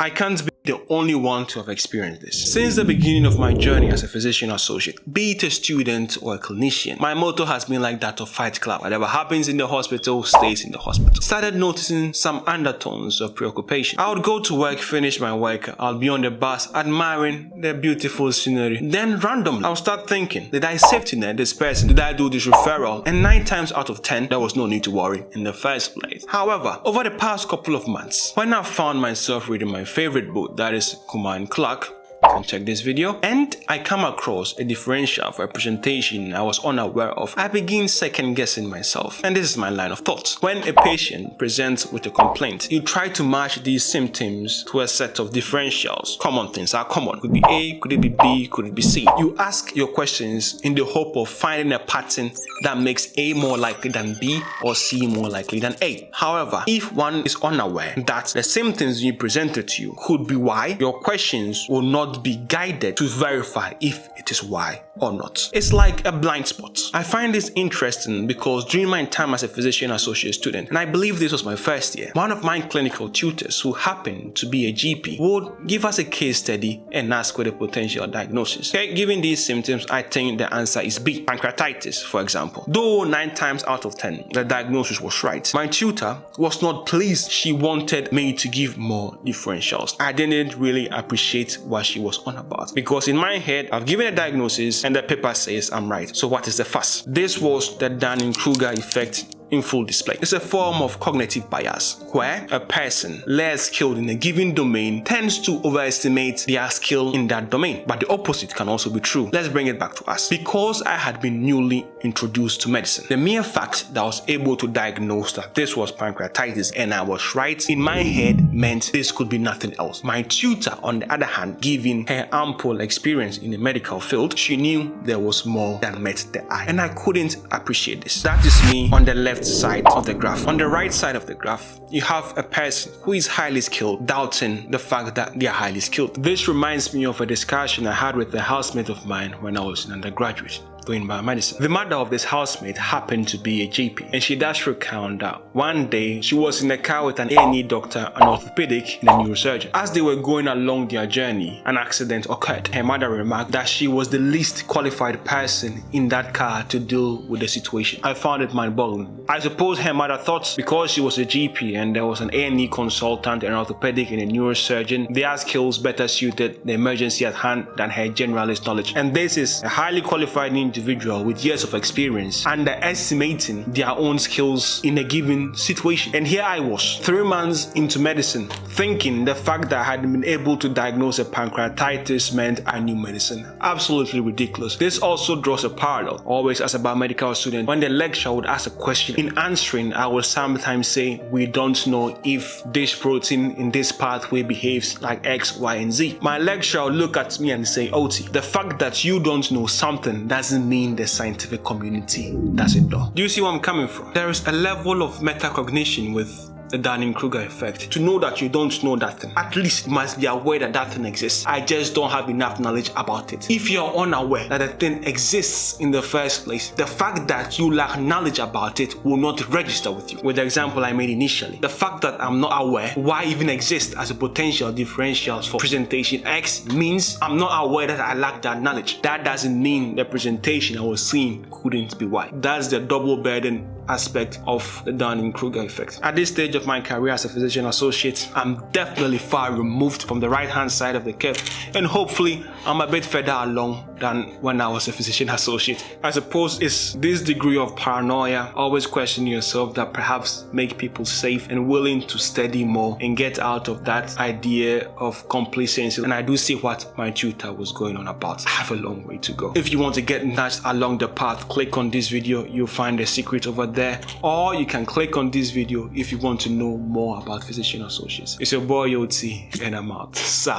I can't be the only one to have experienced this. Since the beginning of my journey as a physician associate, be it a student or a clinician, my motto has been like that of Fight Club. Whatever happens in the hospital stays in the hospital. Started noticing some undertones of preoccupation. I would go to work, finish my work, I'll be on the bus admiring the beautiful scenery. Then randomly, I'll start thinking, did I safety net this person? Did I do this referral? And 9 times out of 10, there was no need to worry in the first place. However, over the past couple of months, when I found myself reading my favorite book, that is Kumar and Clark, you can check this video, and I come across a differential for a presentation I was unaware of, I begin second guessing myself. And this is my line of thought. When a patient presents with a complaint, you try to match these symptoms to a set of differentials. Common things are common. Could be A, could it be B, could it be C? You ask your questions in the hope of finding a pattern that makes A more likely than B or C more likely than A. However, if one is unaware that the symptoms you presented to you could be Y, your questions will not be guided to verify if it is Y or not. It's like a blind spot. I find this interesting because during my time as a physician associate student, and I believe this was my first year, one of my clinical tutors who happened to be a GP would give us a case study and ask for the potential diagnosis. Okay, given these symptoms, I think the answer is B, pancreatitis, for example. Though 9 times out of 10, the diagnosis was right. My tutor was not pleased. She wanted me to give more differentials. I didn't really appreciate what she was on about, because in my head, I've given a diagnosis and the paper says I'm right. So what is the fuss? This was the Dunning Kruger effect in full display. It's a form of cognitive bias where a person less skilled in a given domain tends to overestimate their skill in that domain. But the opposite can also be true. Let's bring it back to us. Because I had been newly introduced to medicine, the mere fact that I was able to diagnose that this was pancreatitis and I was right in my head meant this could be nothing else. My tutor, on the other hand, given her ample experience in the medical field, she knew there was more than met the eye. And I couldn't appreciate this. That is me on the left side of the graph. On the right side of the graph, you have a person who is highly skilled, doubting the fact that they are highly skilled. This reminds me of a discussion I had with a housemate of mine when I was an undergraduate doing biomedicine. The mother of this housemate happened to be a GP, and she does recount that one day she was in the car with an A&E doctor, an orthopedic, and a neurosurgeon. As they were going along their journey, an accident occurred. Her mother remarked that she was the least qualified person in that car to deal with the situation. I found it mind-boggling. I suppose her mother thought because she was a GP and there was an A&E consultant, an orthopedic, and a neurosurgeon, their skills better suited the emergency at hand than her generalist knowledge. And this is a highly qualified individual with years of experience underestimating their own skills in a given situation. And here I was, 3 months into medicine, thinking the fact that I had been able to diagnose a pancreatitis meant I knew medicine. Absolutely ridiculous. This also draws a parallel. Always as a biomedical student, when the lecturer would ask a question, in answering, I will sometimes say, we don't know if this protein in this pathway behaves like X, Y, and Z. My lecturer would look at me and say, Oti, the fact that you don't know something doesn't mean the scientific community doesn't know. Do you see where I'm coming from? There is a level of metacognition with the Dunning Kruger effect. To know that you don't know that thing, at least you must be aware that that thing exists. I just don't have enough knowledge about it. If you're unaware that the thing exists in the first place, the fact that you lack knowledge about it will not register with you. With the example I made initially, the fact that I'm not aware why even exists as a potential differentials for presentation X means I'm not aware that I lack that knowledge. That doesn't mean the presentation I was seeing couldn't be Y. That's the double burden aspect of the Dunning Kruger effect. At this stage of my career as a physician associate, I'm definitely far removed from the right hand side of the curve, and hopefully I'm a bit further along than when I was a physician associate. I suppose it's this degree of paranoia, always questioning yourself, that perhaps make people safe and willing to study more and get out of that idea of complacency. And I do see what my tutor was going on about. I have a long way to go. If you want to get nudged along the path, click on this video. You'll find the secret over there, or you can click on this video if you want to know more about physician associates. It's your boy Yoti, and I'm out. Salute!